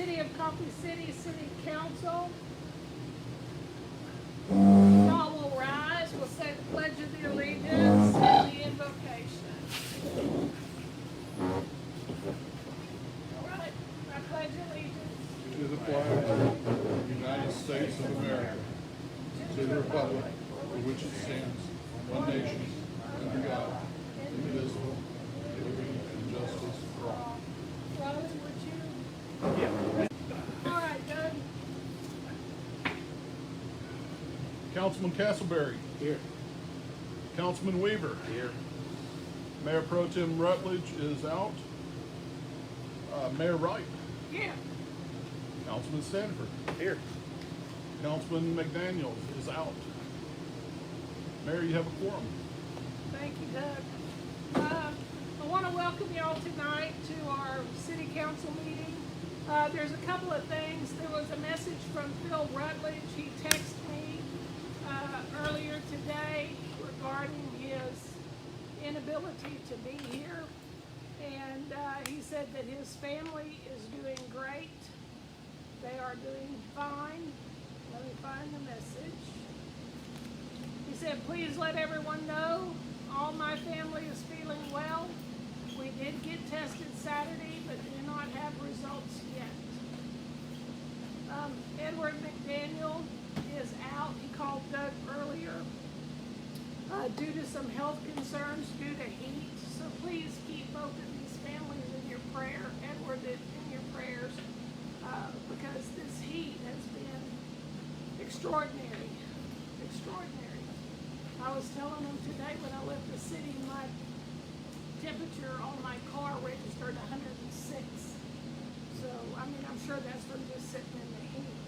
City of Coffee City City Council. Y'all will rise. We'll say the Pledge of the Allegiance and the invocation. All right, I pledge allegiance to the flag of the United States of America, to the republic for which it stands, one nation, under God, indivisible, with liberty and justice for all. Rose, would you? Yeah. All right, Doug. Councilman Castleberry. Here. Councilman Weaver. Here. Mayor Pro Tem Rutledge is out. Mayor Wright. Yeah. Councilman Standifer. Here. Councilman McDaniel is out. Mayor, you have a quorum. Thank you, Doug. I want to welcome y'all tonight to our city council meeting. There's a couple of things. There was a message from Phil Rutledge. He texted me earlier today regarding his inability to be here. And he said that his family is doing great. They are doing fine. Let me find the message. He said, please let everyone know all my family is feeling well. We did get tested Saturday, but do not have results yet. Edward McDaniel is out. He called Doug earlier due to some health concerns due to heat. So please keep both of these families in your prayer. Edward in your prayers because this heat has been extraordinary. Extraordinary. I was telling him today when I left the city, my temperature on my car registered 106. So, I mean, I'm sure that's from just sitting in the heat.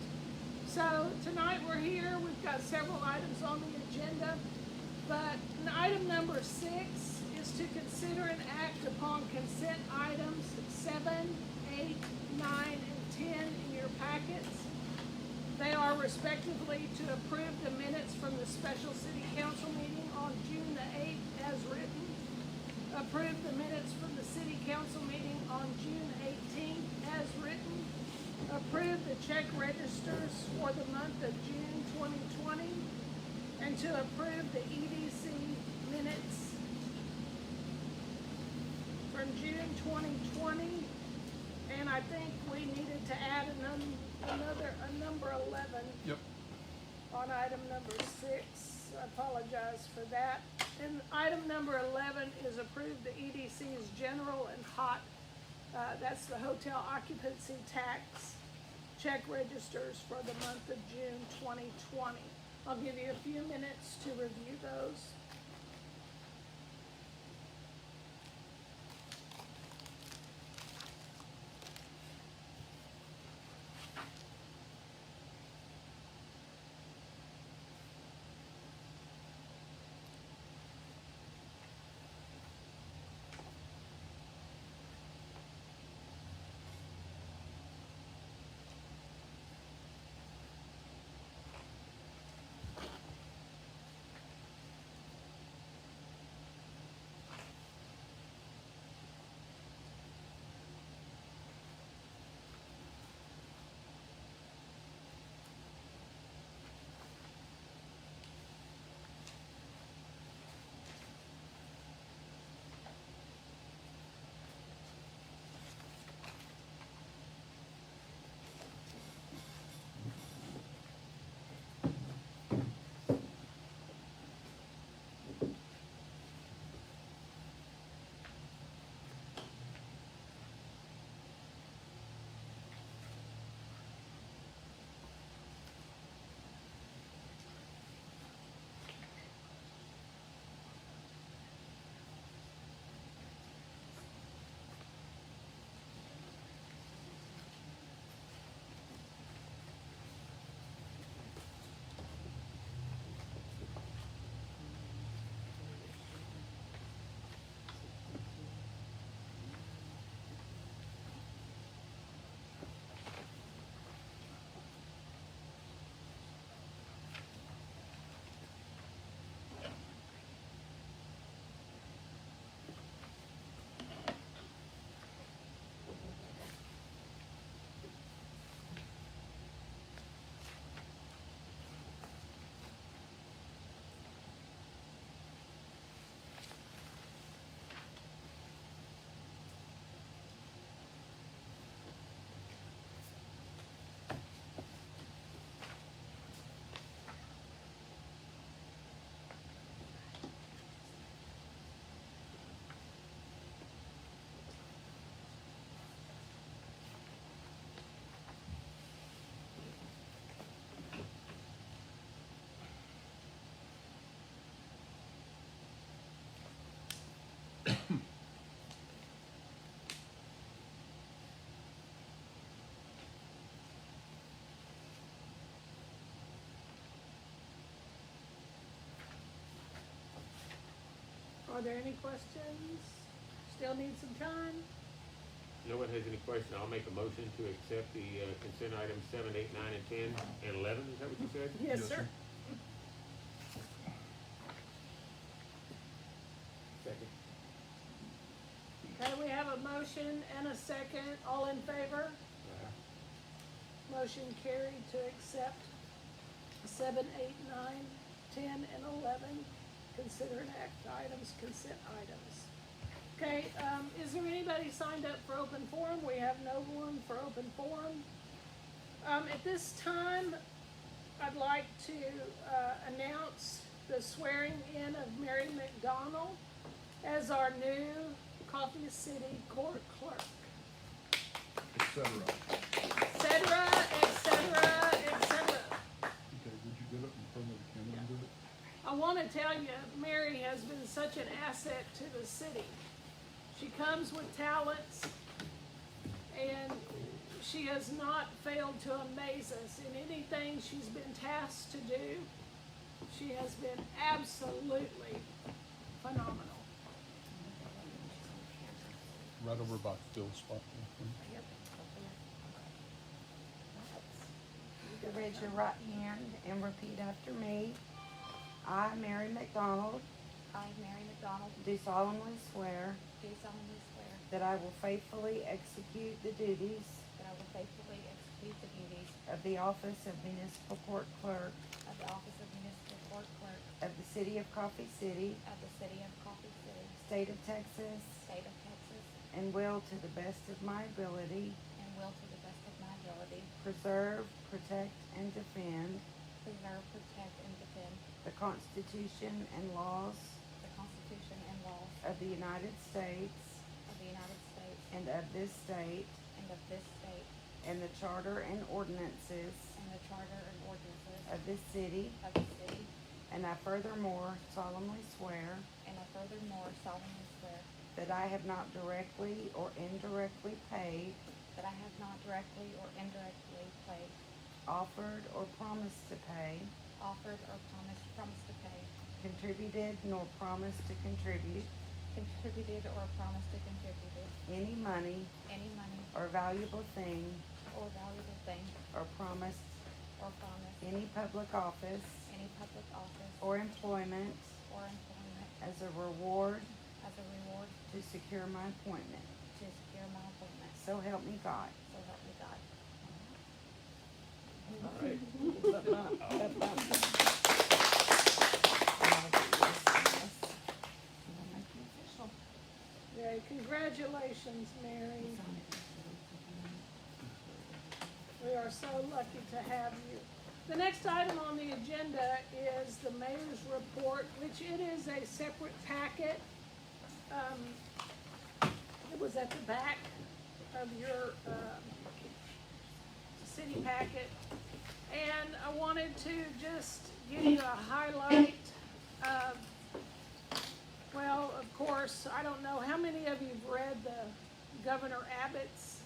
So, tonight we're here. We've got several items on the agenda. But item number 6 is to consider and act upon consent items 7, 8, 9, and 10 in your packets. They are respectively to approve the minutes from the special city council meeting on June the 8th as written. Approve the minutes from the city council meeting on June 18th as written. Approve the check registers for the month of June 2020. And to approve the EDC minutes from June 2020. And I think we needed to add a number 11 Yep. on item number 6. I apologize for that. And item number 11 is approve the EDC's general and hot, that's the hotel occupancy tax check registers for the month of June 2020. I'll give you a few minutes to review those. Are there any questions? Still need some time? No one has any question, I'll make a motion to accept the consent items 7, 8, 9, and 10, and 11, is that what you said? Yes, Yes, sir. sir. Second. Okay, we have a motion and a second. All in favor? Motion carried to accept 7, 8, 9, 10, and 11 considered act items, consent items. Okay, is there anybody signed up for open forum? We have no one for open forum. At this time, I'd like to announce the swearing in of Mary McDonald as our new Coffee City Court Clerk. Et cetera. Et cetera, et cetera, et cetera. Okay, would you get up in front of the camera and do it? I want to tell you, Mary has been such an asset to the city. She comes with talents, and she has not failed to amaze us in anything she's been tasked to do. She has been absolutely phenomenal. Right over by Phil's spot. You can raise your right hand and repeat after me. I, Mary McDonald, I, Mary McDonald, do solemnly swear do solemnly swear that I will faithfully execute the duties that I will faithfully execute the duties of the office of Municipal Court Clerk of the office of Municipal Court Clerk of the City of Coffee City, of the City of Coffee City, State of Texas, State of Texas, and will, to the best of my ability, and will to the best of my ability preserve, protect, and defend preserve, protect, and defend the Constitution and laws the Constitution and laws of the United States of the United States and of this state, and of this state, and the Charter and ordinances and the Charter and ordinances of this city, of the city, and I furthermore solemnly swear and I furthermore solemnly swear that I have not directly or indirectly paid, that I have not directly or indirectly paid, offered, or promised to pay, offered, or promised to pay, contributed, nor promised to contribute contributed, or promised to contribute any money any money or valuable thing, or valuable thing, or promised or promised any public office any public office or employment or employment as a reward as a reward to secure my appointment. to secure my appointment. So help me God. So help me God. Yay, congratulations, Mary. We are so lucky to have you. The next item on the agenda is the mayor's report, which it is a separate packet. It was at the back of your city packet. And I wanted to just give you a highlight of, well, of course, I don't know, how many of you have read the Governor Abbott's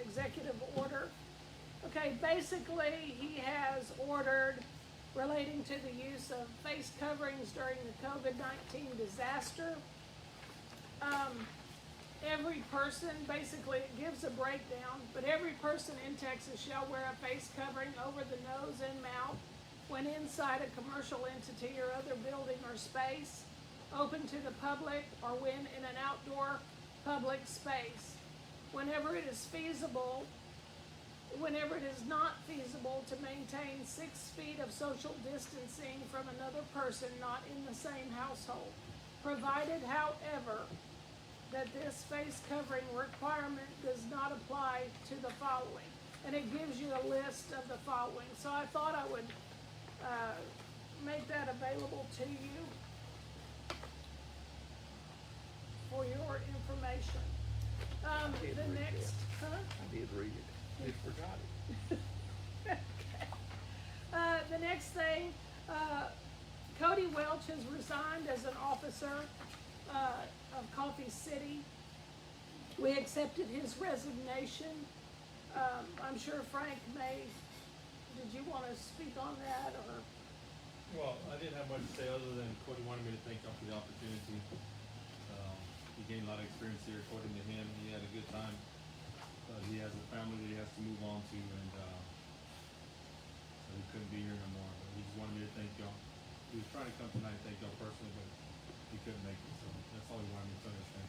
executive order? Okay, basically, he has ordered relating to the use of face coverings during the COVID-19 disaster. Every person, basically, it gives a breakdown, but every person in Texas shall wear a face covering over the nose and mouth when inside a commercial entity or other building or space open to the public, or when in an outdoor public space. Whenever it is not feasible to maintain 6 feet of social distancing from another person not in the same household, provided, however, that this face covering requirement does not apply to the following. And it gives you a list of the following. So I thought I would make that available to you for your information. The next, I did read it, just forgot it. okay. The next thing, Cody Welch has resigned as an officer of Coffee City. We accepted his resignation. I'm sure Frank may did you wanna speak on that, or? Well, I didn't have much to say other than Cody wanted me to thank him for the opportunity. He gained a lot of experience here, according to him. He had a good time. He has a family that he has to move on to, and so he couldn't be here no more. But he just wanted me to thank y'all. He was trying to come tonight and thank y'all personally, but he couldn't make it, so that's all he wanted me to understand.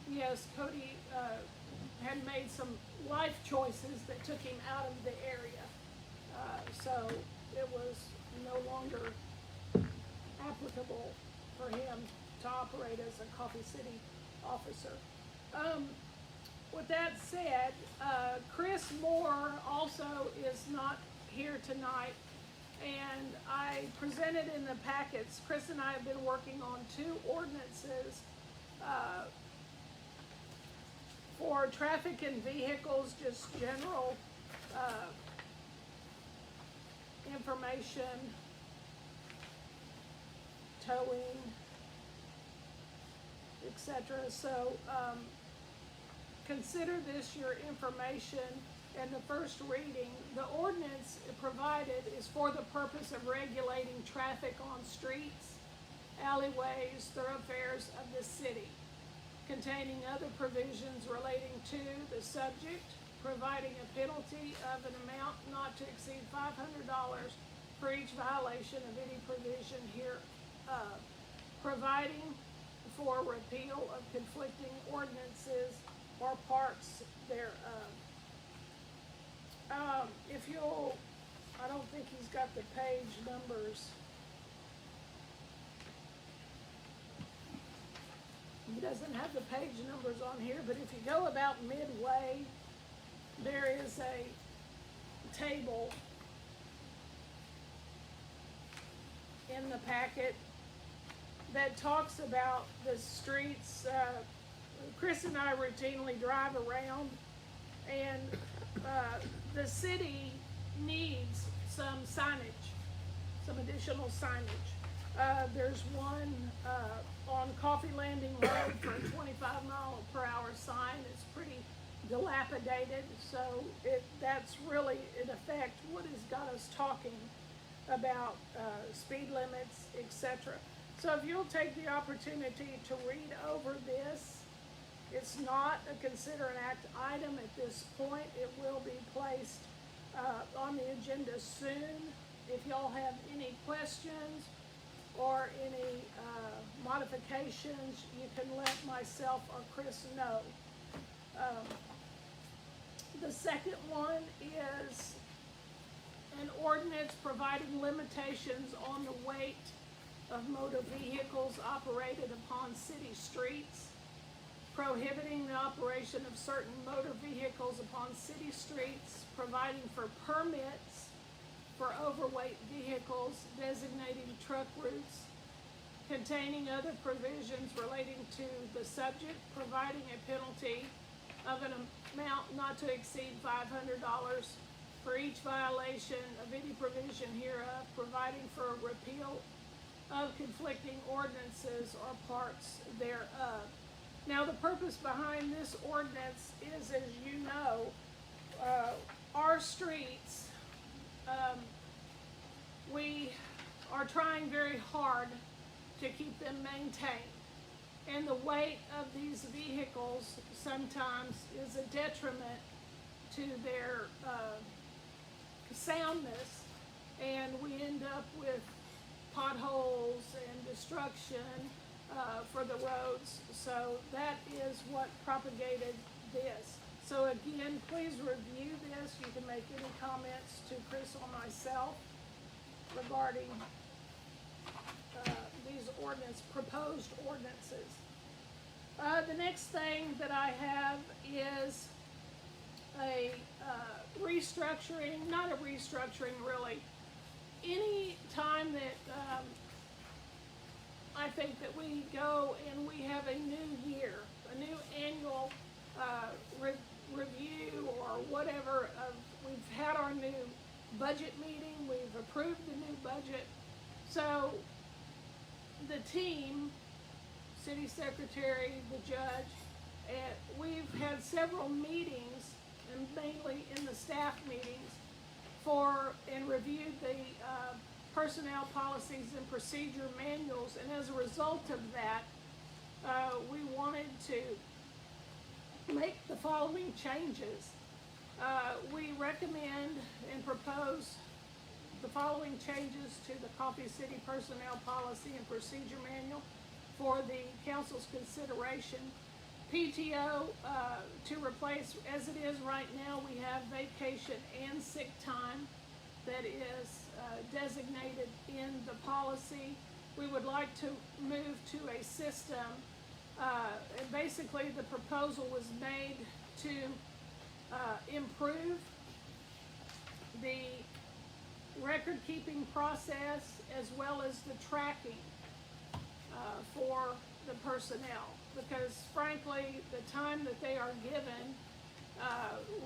Yes, Cody, had made some life choices that took him out of the area. So it was no longer applicable for him to operate as a Coffee City officer. With that said, Chris Moore also is not here tonight, and I presented in the packets, Chris and I have been working on 2 ordinances for traffic and vehicles, just general information, towing, etc. So consider this your information and the first reading. The ordinance provided is for the purpose of regulating traffic on streets, alleyways, thoroughfares of the city, containing other provisions relating to the subject, providing a penalty of an amount not to exceed $500 for each violation of any provision hereof, providing for repeal of conflicting ordinances or parts thereof. If you'll, I don't think he's got the page numbers. He doesn't have the page numbers on here, but if you go about midway, there is a table in the packet that talks about the streets. Chris and I routinely drive around, and the city needs some signage, some additional signage. There's one on Coffee Landing Road for a 25-mile-per-hour sign. It's pretty dilapidated, so that's really, in effect, what has got us talking about speed limits, etc. So if you'll take the opportunity to read over this, it's not a consider an act item at this point. It will be placed on the agenda soon. If y'all have any questions or any modifications, you can let myself or Chris know. The second one is an ordinance providing limitations on the weight of motor vehicles operated upon city streets, prohibiting the operation of certain motor vehicles upon city streets, providing for permits for overweight vehicles, designating truck routes, containing other provisions relating to the subject, providing a penalty of an amount not to exceed $500 for each violation of any provision hereof, providing for a repeal of conflicting ordinances or parts thereof. Now, the purpose behind this ordinance is, as you know, our streets, we are trying very hard to keep them maintained. And the weight of these vehicles sometimes is a detriment to their soundness, and we end up with potholes and destruction for the roads. So that is what propagated this. So again, please review this. You can make any comments to Chris or myself regarding these proposed ordinances. The next thing that I have is a restructuring, not a restructuring really. Any time that I think that we go and we have a new year, a new annual review or whatever, we've had our new budget meeting, we've approved the new budget. So the team, city secretary, the judge, and we've had several meetings and mainly in the staff meetings, and reviewed the personnel policies and procedure manuals, and as a result of that, we wanted to make the following changes. We recommend and propose the following changes to the Coffee City Personnel Policy and Procedure Manual for the council's consideration. PTO, to replace, as it is right now, we have vacation and sick time that is designated in the policy. We would like to move to a system, and basically the proposal was made to improve the record-keeping process as well as the tracking for the personnel, because frankly, the time that they are given,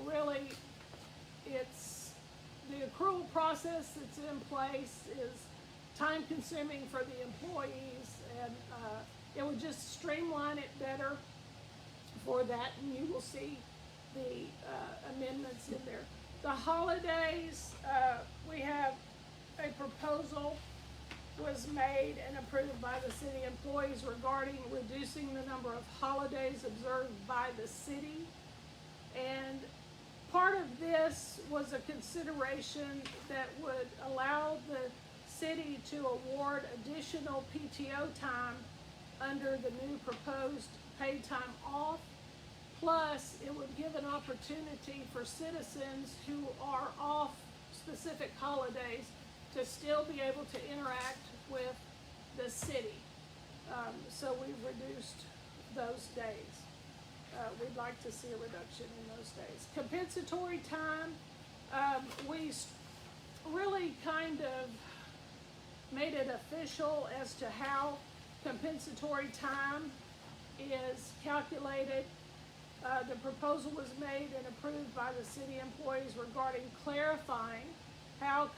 really, it's the accrual process that's in place is time-consuming for the employees, and it would just streamline it better for that, and you will see the amendments in there. The holidays, we have a proposal was made and approved by the city employees regarding reducing the number of holidays observed by the city. And part of this was a consideration that would allow the city to award additional PTO time under the new proposed paid time off. Plus, it would give an opportunity for citizens who are off specific holidays to still be able to interact with the city. So we've reduced those days. We'd like to see a reduction in those days. Compensatory time, we really kind of made it official as to how compensatory time is calculated. The proposal was made and approved by the city employees regarding clarifying how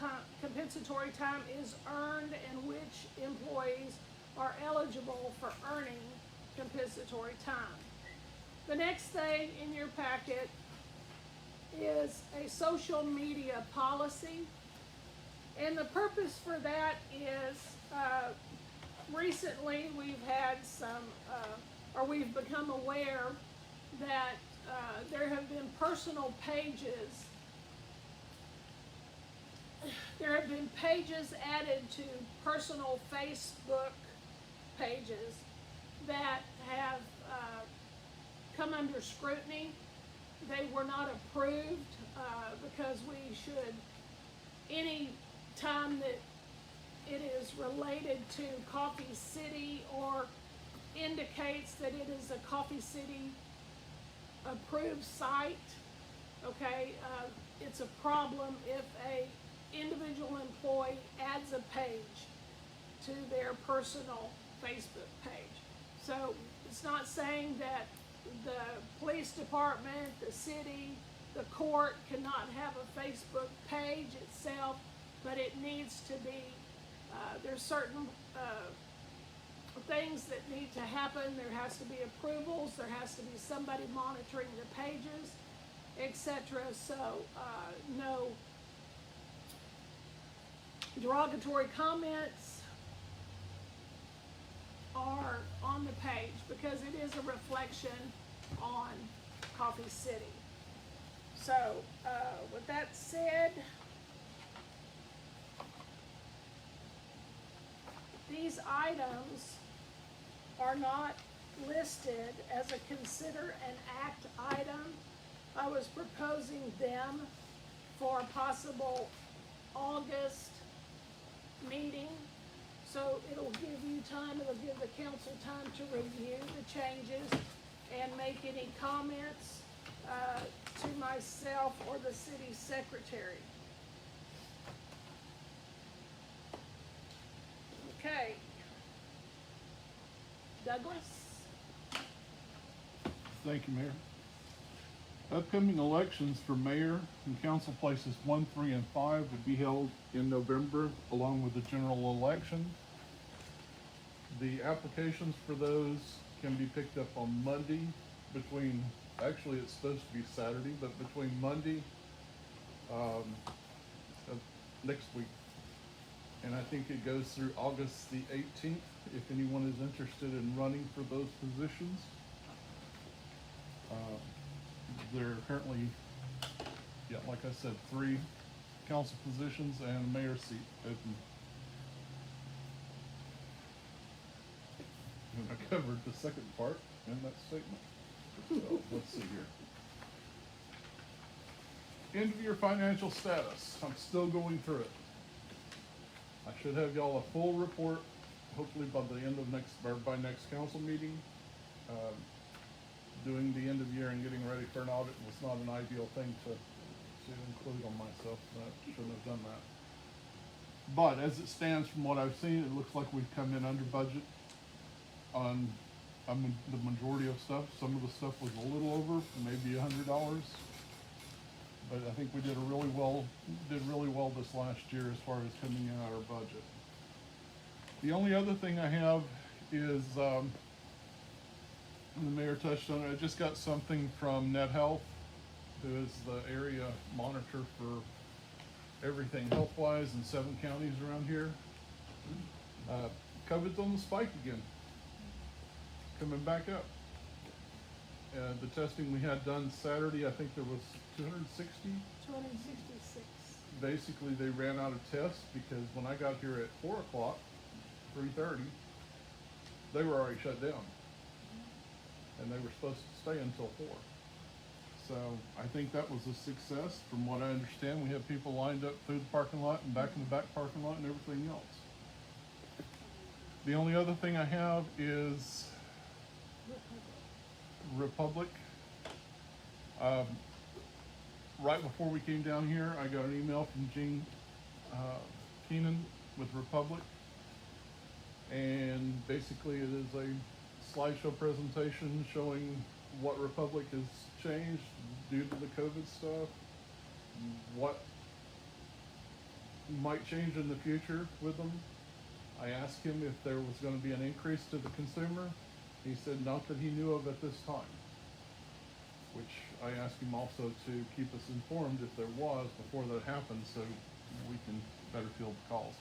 compensatory time is earned and which employees are eligible for earning compensatory time. The next thing in your packet is a social media policy. And the purpose for that is recently we've had we've become aware that there have been personal pages. There have been pages added to personal Facebook pages that have come under scrutiny. They were not approved because we should, any time that it is related to Coffee City or indicates that it is a Coffee City approved site, okay, it's a problem if a individual employee adds a page to their personal Facebook page. So it's not saying that the police department, the city, the court cannot have a Facebook page itself, but it needs to be, there's certain things that need to happen. There has to be approvals, there has to be somebody monitoring the pages, etc. So no derogatory comments are on the page because it is a reflection on Coffee City. So with that said, these items are not listed as a consider and act item. I was proposing them for a possible August meeting. So it'll give you time, it'll give the council time to review the changes and make any comments to myself or the city secretary. Okay. Douglas? Thank you, Mayor. Upcoming elections for mayor and council places 1, 3, and 5 would be held in November along with the general election. The applications for those can be picked up on Monday between actually it's supposed to be Saturday, but between Monday, of next week, and I think it goes through August the 18th, if anyone is interested in running for those positions. There are currently, yeah, like I said, 3 council positions and a mayor's seat open. And I covered the second part in that statement. So, let's see here. End of year financial status. I'm still going through it. I should have y'all a full report, hopefully by the end of by next council meeting. Doing the end of year and getting ready for an audit was not an ideal thing to include on myself. I shouldn't have done that. But as it stands, from what I've seen, it looks like we've come in under budget on the majority of stuff. Some of the stuff was a little over, maybe $100. But I think we did really well this last year as far as coming in our budget. The only other thing I have is, the mayor touched on it, I just got something from Net Health, who is the area monitor for everything health-wise in 7 counties around here. COVID's on the spike again, coming back up. The testing we had done Saturday, I think there was 260. 266. Basically, they ran out of tests because when I got here at 4 o'clock, 3:30, they were already shut down. And they were supposed to stay until 4. So I think that was a success. From what I understand, we have people lined up through the parking lot and back in the back parking lot and everything else. The only other thing I have is Republic. Right before we came down here, I got an email from Gene Keenan with Republic. And basically it is a slideshow presentation showing what Republic has changed due to the COVID stuff, what might change in the future with them. I asked him if there was going to be an increase to the consumer. He said not that he knew of at this time, which I asked him also to keep us informed if there was before that happened so we can better field the calls.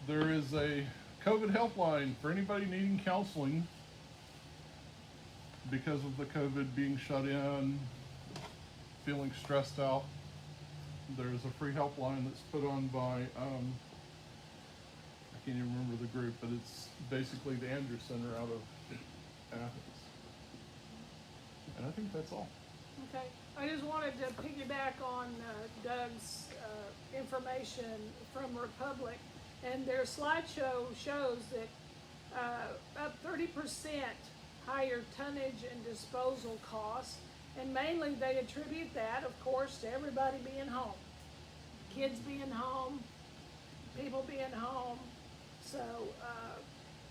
There is a COVID helpline for anybody needing counseling because of the COVID being shut in, feeling stressed out. There's a free helpline that's put on by, I can't even remember the group, but it's basically the Andrews Center out of Athens. And I think that's all. Okay, I just wanted to piggyback on Doug's information from Republic, and their slideshow shows that up 30% higher tonnage and disposal costs, and mainly they attribute that, of course, to everybody being home. Kids being home, people being home, so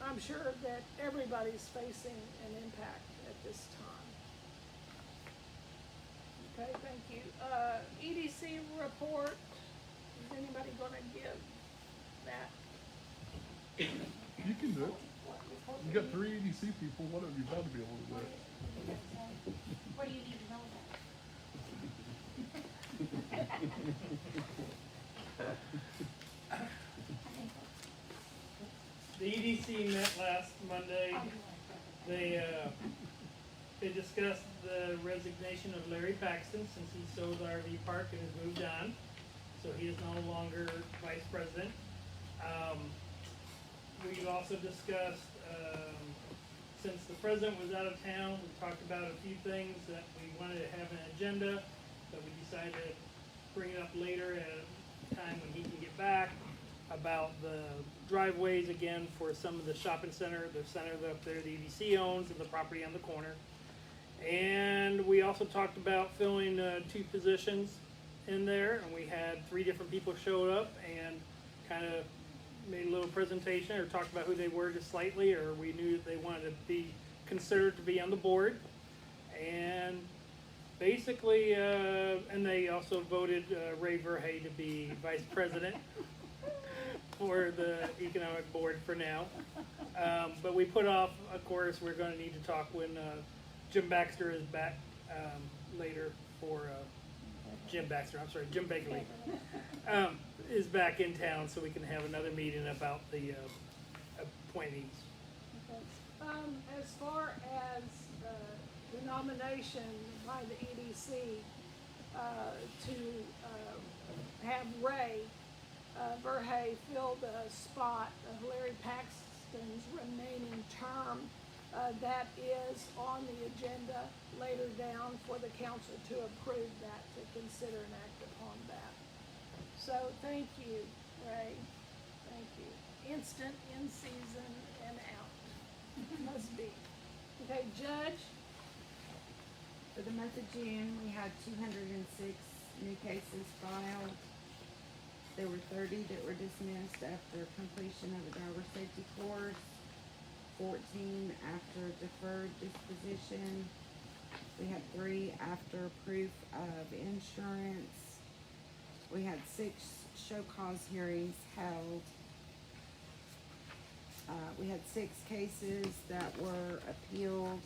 I'm sure that everybody's facing an impact at this time. Okay, thank you. EDC report, is anybody gonna give that? You can do it. You got 3 EDC people, whatever, you've got to be able to do it. What do you need to know about? The EDC met last Monday. They discussed the resignation of Larry Paxton since he sold the RV park and has moved on. So he is no longer vice president. We've also discussed, since the president was out of town, we talked about a few things that we wanted to have an agenda, but we decided to bring it up later at a time when he can get back, about the driveways again for some of the shopping center, the center up there the EDC owns, and the property on the corner. And we also talked about filling 2 positions in there, and we had 3 different people show up and kind of made a little presentation or talked about who they were just slightly, or we knew that they wanted to be considered to be on the board. And basically, and they also voted Ray Verhey to be vice president for the economic board for now. But we put off, of course, we're going to need to talk when Jim Baxter is back, later for, Jim Baxter, I'm sorry, Jim Bagley, is back in town, so we can have another meeting about the, appointees. Okay. As far as, the nomination by the EDC, to, have Ray, Verhey fill the spot of Larry Paxton's remaining term, that is on the agenda later down for the council to approve that, to consider and act upon that. So, thank you, Ray, thank you. Instant, in season, and out, must be. Okay, Judge? For the month of June, we had 206 new cases filed. There were 30 that were dismissed after completion of the driver safety course, 14 after deferred disposition. We had 3 after proof of insurance. We had 6 show cause hearings held. We had 6 cases that were appealed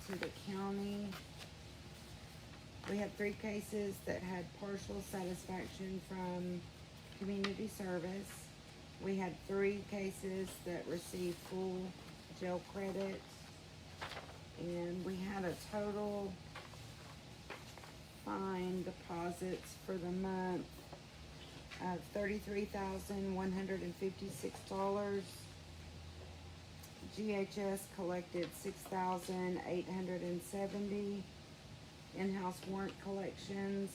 to the county. We had 3 cases that had partial satisfaction from community service. We had 3 cases that received full jail credit. And we had a total fine deposits for the month of $33,156. GHS collected $6,870. In-house warrant collections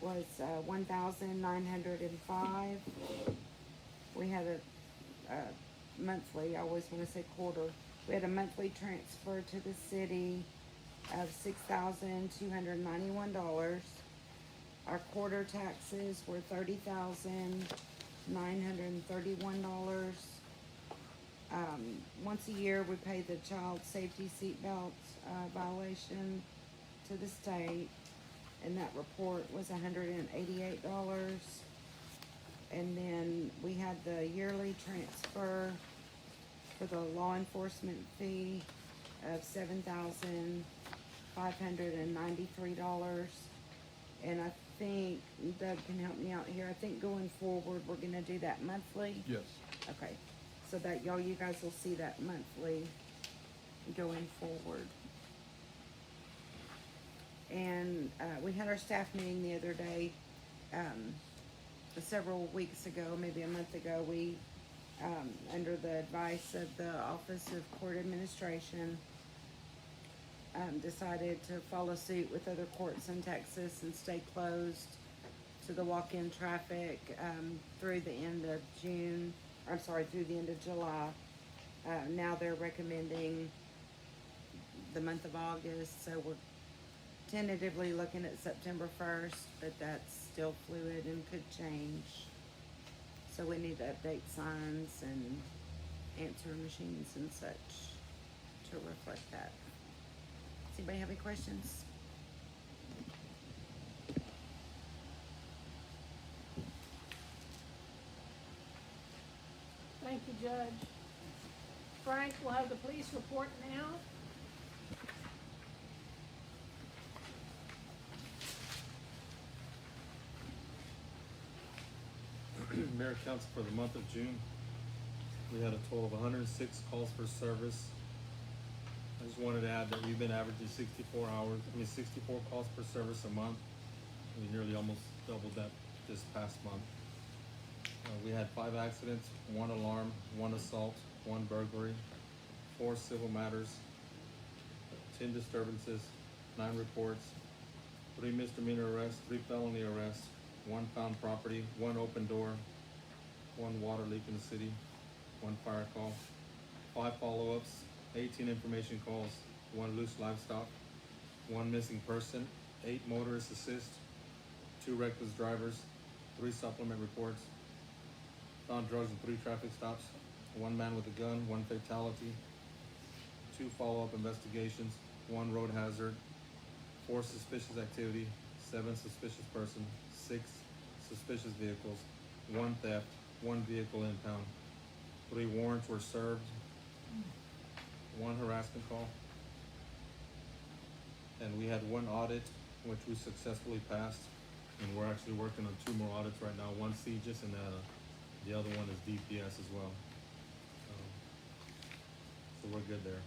was $1,905. We had a monthly, I always want to say quarter, we had a monthly transfer to the city of $6,291. Our quarter taxes were $30,931. Once a year, we pay the child safety seatbelt violation to the state, and that report was $188. And then we had the yearly transfer for the law enforcement fee of $7,593. And I think Doug can help me out here. I think going forward, we're gonna do that monthly. Yes. Okay, so that you guys will see that monthly going forward. And we had our staff meeting the other day, several weeks ago, maybe a month ago. We, under the advice of the Office of Court Administration, decided to follow suit with other courts in Texas and stay closed to the walk-in traffic through the end of through the end of July. Now they're recommending the month of August, so we're tentatively looking at September 1st, but that's still fluid and could change. So we need to update signs and answer machines and such to reflect that. Does anybody have any questions? Thank you, Judge. Frank will have the police report now. Mayor and Council, for the month of June, we had a total of 106 calls for service. I just wanted to add that we've been averaging 64 calls per service a month. We nearly almost doubled that this past month. We had 5 accidents, 1 alarm, 1 assault, 1 burglary, 4 civil matters, 10 disturbances, 9 reports, 3 misdemeanor arrests, 3 felony arrests, 1 found property, 1 open door, 1 water leak in the city, 1 fire call, 5 follow-ups, 18 information calls, 1 loose livestock, 1 missing person, 8 motorist assist, 2 reckless drivers, 3 supplement reports, found drugs in 3 traffic stops, 1 man with a gun, 1 fatality, 2 follow-up investigations, 1 road hazard, 4 suspicious activity, 7 suspicious person, 6 suspicious vehicles, 1 theft, 1 vehicle impound, 3 warrants were served, 1 harassment call, and we had one audit, which we successfully passed. And we're actually working on 2 more audits right now, one CGIS and the other one is DPS as well. So we're good there.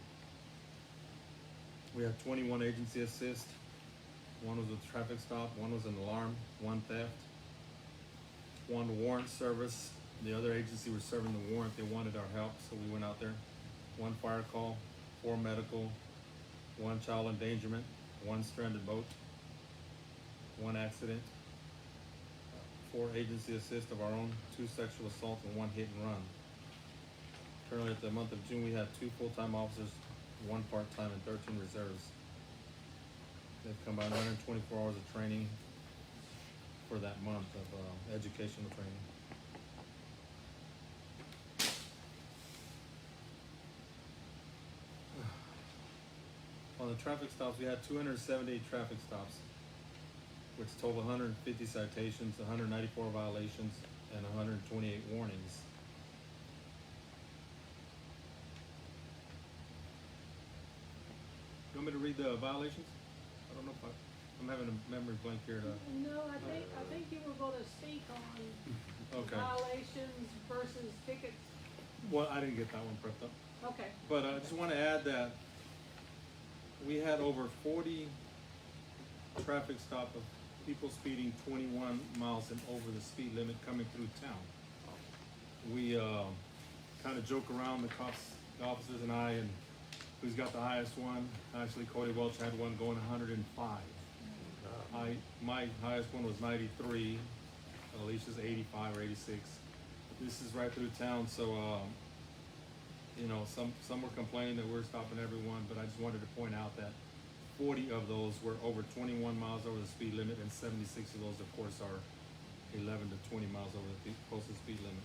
We have 21 agency assist. 1 was a traffic stop, 1 was an alarm, 1 theft, 1 warrant service. The other agency was serving the warrant, they wanted our help, so we went out there. 1 fire call, 4 medical, 1 child endangerment, 1 stranded boat, 1 accident, 4 agency assist of our own, 2 sexual assault, and 1 hit and run. Currently at the month of June, we have 2 full-time officers, 1 part-time, and 13 reserves. They've combined 124 hours of training for that month of educational training. On the traffic stops, we had 278 traffic stops, which total 150 citations, 194 violations, and 128 warnings. You want me to read the violations? I don't know if I'm having a memory blank here. No, I think you were gonna speak on Okay. violations versus tickets. Well, I didn't get that one prepped up. Okay. But I just want to add that we had over 40 traffic stop of people speeding 21 miles and over the speed limit coming through town. We kind of joke around, the officers and I, and who's got the highest one. Actually, Cody Welch had one going 105. My highest one was 93. Alicia's 85 or 86. This is right through town, so you know, some were complaining that we're stopping everyone, but I just wanted to point out that 40 of those were over 21 miles over the speed limit, and 76 of those, of course, are 11 to 20 miles over the posted speed limit.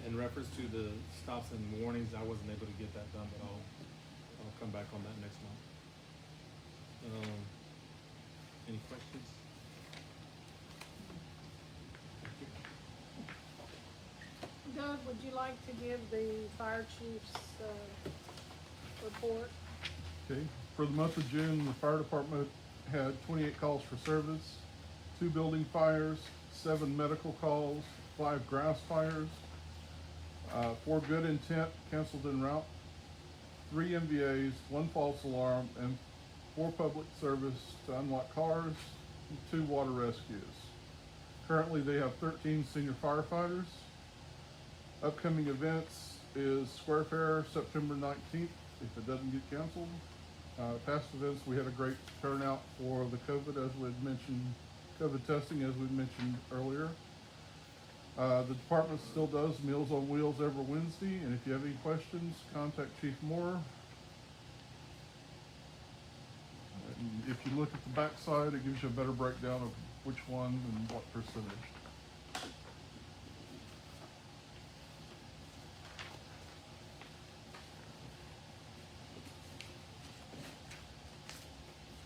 In reference to the stops and warnings, I wasn't able to get that done, but I'll come back on that next month. Any questions? Doug, would you like to give the fire chief's report? Okay, for the month of June, the fire department had 28 calls for service, 2 building fires, 7 medical calls, 5 grass fires, 4 good intent canceled en route, 3 MVAs, 1 false alarm, and 4 public service to unlock cars, and 2 water rescues. Currently, they have 13 senior firefighters. Upcoming events is Square Fair, September 19th, if it doesn't get canceled. Past events, we had a great turnout for the COVID, as we had mentioned, COVID testing, as we mentioned earlier. The department still does Meals on Wheels every Wednesday, and if you have any questions, contact Chief Moore. And if you look at the backside, it gives you a better breakdown of which one and what percentage.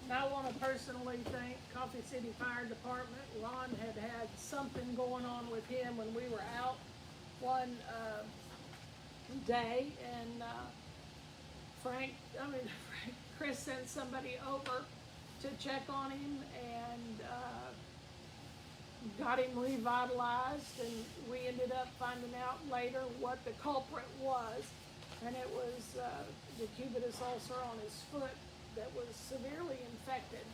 And I want to personally thank Coffee City Fire Department. Ron had something going on with him when we were out one day, and Chris sent somebody over to check on him and got him revitalized, and we ended up finding out later what the culprit was, and it was the cubitus ulcer on his foot that was severely infected.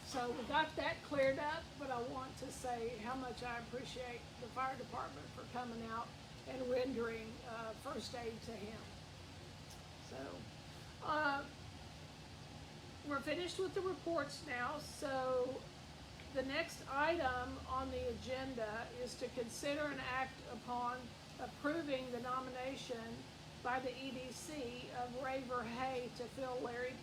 So we got that cleared up, but I want to say how much I appreciate the fire department for coming out and rendering first aid to him. So we're finished with the reports now, so the next item on the agenda is to consider and act upon approving the nomination by the EDC of Raver Hay to fill Larry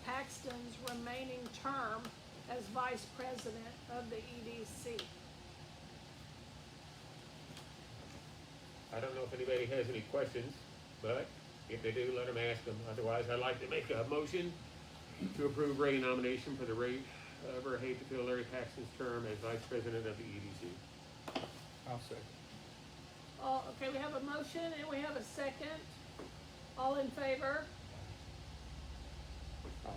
Paxton's remaining term as vice president of the EDC. I don't know if anybody has any questions, but if they do, let them ask them. Otherwise, I'd like to make a motion to approve Ray nomination for the Ray Verhey to fill Larry Paxton's term as vice president of the EDC. I'll second. Okay, we have a motion and we have a second. All in favor? Aye.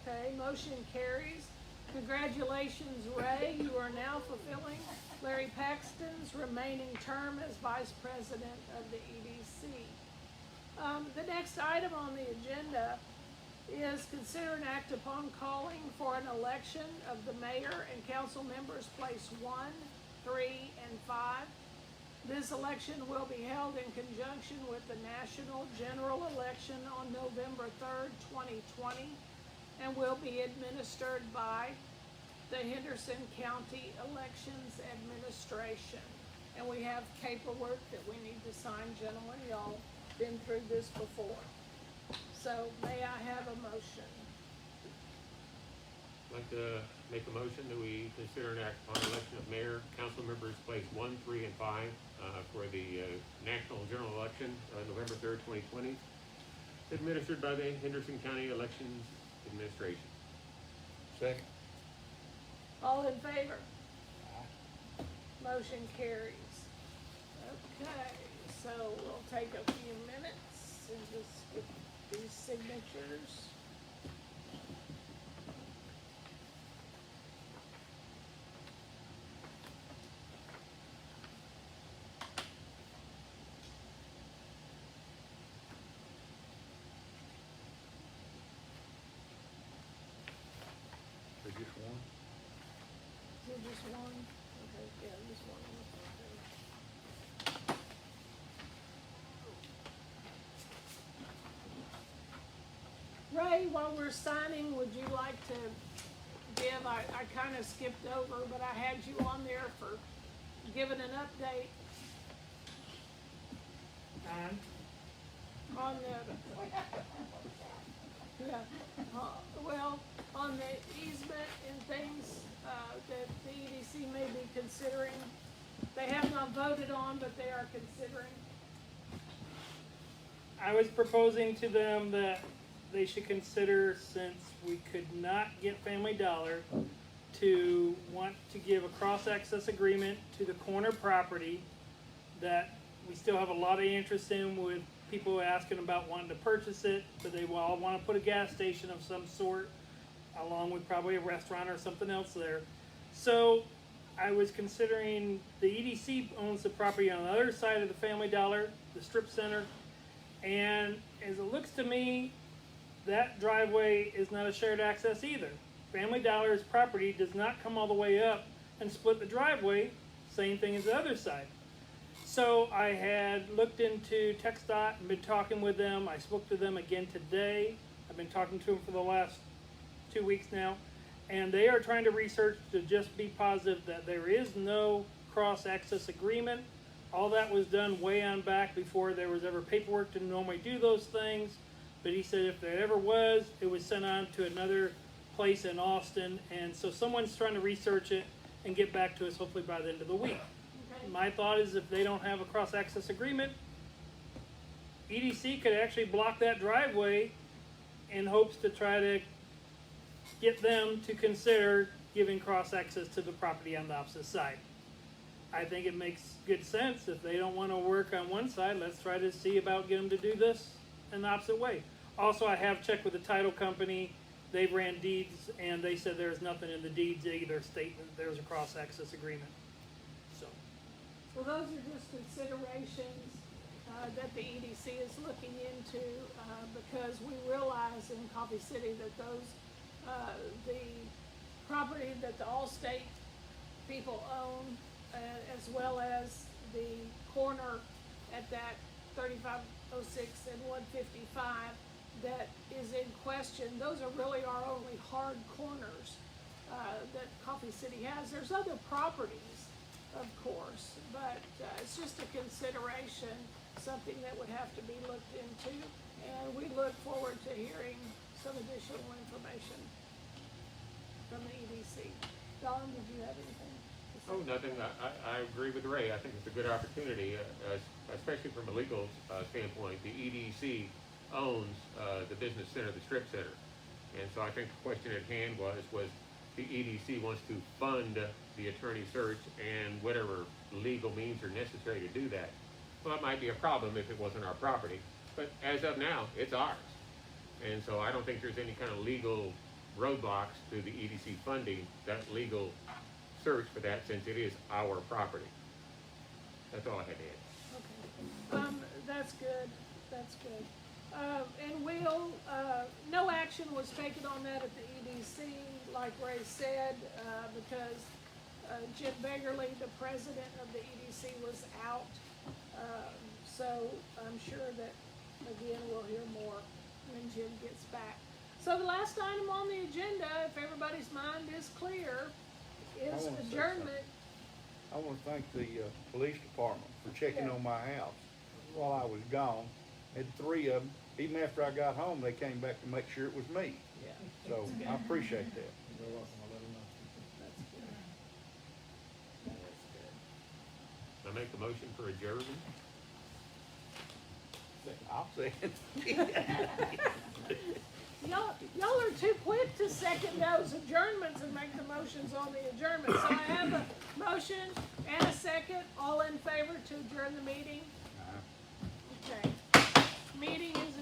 Okay, motion carries. Congratulations, Ray. You are now fulfilling Larry Paxton's remaining term as Vice President of the EDC. The next item on the agenda is consider an act upon calling for an election of the mayor and council members place 1, 3, and 5. This election will be held in conjunction with the national general election on November 3rd, 2020, and will be administered by the Henderson County Elections Administration. And we have paperwork that we need to sign, gentlemen. Y'all been through this before. So may I have a motion? I'd like to make a motion that we consider an act upon election of mayor, council members place 1, 3, and 5 for the national general election, November 3rd, 2020, administered by the Henderson County Elections Administration. Second. All in favor? Motion carries. Okay, so we'll take a few minutes and just get these signatures. They just won. Is it just one? Okay, yeah, just one. Okay. Ray, while we're signing, would you like to give, I kind of skipped over, but I had you on there for giving an update on the, yeah, well, on the easement and things, that the EDC may be considering. They have not voted on, but they are considering. I was proposing to them that they should consider, since we could not get Family Dollar, to want to give a cross-access agreement to the corner property that we still have a lot of interest in, with people asking about wanting to purchase it, but they all want to put a gas station of some sort, along with probably a restaurant or something else there. So I was considering, the EDC owns the property on the other side of the Family Dollar, the strip center, and as it looks to me, that driveway is not a shared access either. Family Dollar's property does not come all the way up and split the driveway, same thing as the other side. So I had looked into TxDOT and been talking with them. I spoke to them again today. I've been talking to them for the last 2 weeks now, and they are trying to research to just be positive that there is no cross-access agreement. All that was done way on back before there was ever paperwork to normally do those things. But he said if there ever was, it was sent on to another place in Austin. And so someone's trying to research it and get back to us hopefully by the end of the week. Okay. My thought is, if they don't have a cross-access agreement, EDC could actually block that driveway in hopes to try to get them to consider giving cross-access to the property on the opposite side. I think it makes good sense. If they don't want to work on one side, let's try to see about getting them to do this in the opposite way. Also, I have checked with the title company. They ran deeds, and they said there's nothing in the deeds either stating that there's a cross-access agreement. So, Well, those are just considerations that the EDC is looking into, because we realize in Coffee City that those, the property that the Allstate people own, as well as the corner at that 3506 and 155 that is in question, those are really our only hard corners that Coffee City has. There's other properties, of course, but it's just a consideration, something that would have to be looked into, and we look forward to hearing some additional information from the EDC. Don, did you have anything to say? Oh, nothing. I agree with Ray. I think it's a good opportunity, especially from a legal standpoint. The EDC owns the business center, the strip center. And so I think the question at hand was the EDC wants to fund the attorney search and whatever legal means are necessary to do that. Well, that might be a problem if it wasn't our property, but as of now, it's ours. And so I don't think there's any kind of legal roadblocks to the EDC funding, that legal search for that, since it is our property. That's all I had to add. Okay, that's good, that's good. And we'll, no action was taken on that at the EDC, like Ray said, because Jim Beggerly, the president of the EDC, was out. So I'm sure that, again, we'll hear more when Jim gets back. So the last item on the agenda, if everybody's mind is clear, is I wanna say adjournment. I want to thank the police department for checking Yeah. on my house while I was gone. Had three of them. Even after I got home, they came back to make sure it was me. Yeah, So I appreciate that. You're welcome, I'll let him know. that's good. That is good. I make a motion for adjournment. I'll say it. Y'all are too quick to second those adjournments and make the motions on the adjournment. So I have a motion and a second. All in favor to adjourn the meeting? Okay. Meeting is